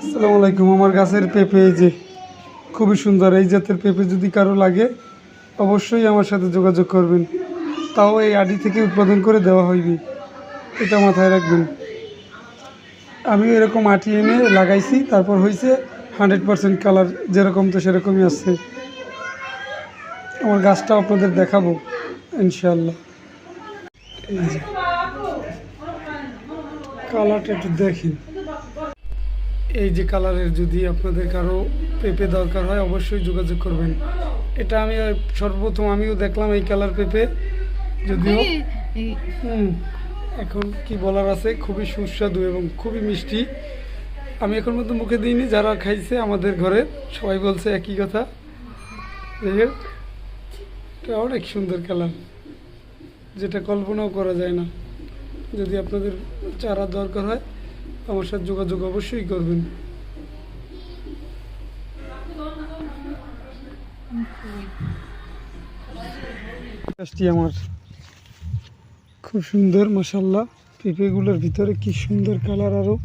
আসসালামু আলাইকুম। আমার গাছের পেঁপে এই যে খুবই সুন্দর। এই জাতের পেঁপে যদি কারো লাগে অবশ্যই আমার সাথে যোগাযোগ করবেন। তাও এই আড়ি থেকে উৎপাদন করে দেওয়া হইবে, এটা মাথায় রাখবেন। আমি এরকম আটি এনে লাগাইছি, তারপর হয়েছে 100% কালার, যেরকম তো সেরকমই আসছে। আমার গাছটা আপনাদের দেখাবো ইনশাআল্লাহ। এই যে কালারটা একটু দেখেন, এই যে কালারের যদি আপনাদের কারো পেঁপে দরকার হয় অবশ্যই যোগাযোগ করবেন। এটা আমি সর্বপ্রথম আমিও দেখলাম এই কালার পেঁপে, যদিও এখন কি বলার আছে, খুবই সুস্বাদু এবং খুবই মিষ্টি। আমি এখন মধ্যে মুখে দিইনি, যারা খাইছে আমাদের ঘরে সবাই বলছে একই কথা। এটা অনেক সুন্দর কালার, যেটা কল্পনাও করা যায় না। যদি আপনাদের চারা দরকার হয় আমার সাথে যোগাযোগ অবশ্যই করবেন। গাছটি আমার খুব সুন্দর, মাশাআল্লাহ। পেঁপেগুলোর ভিতরে কি সুন্দর কালার, আরও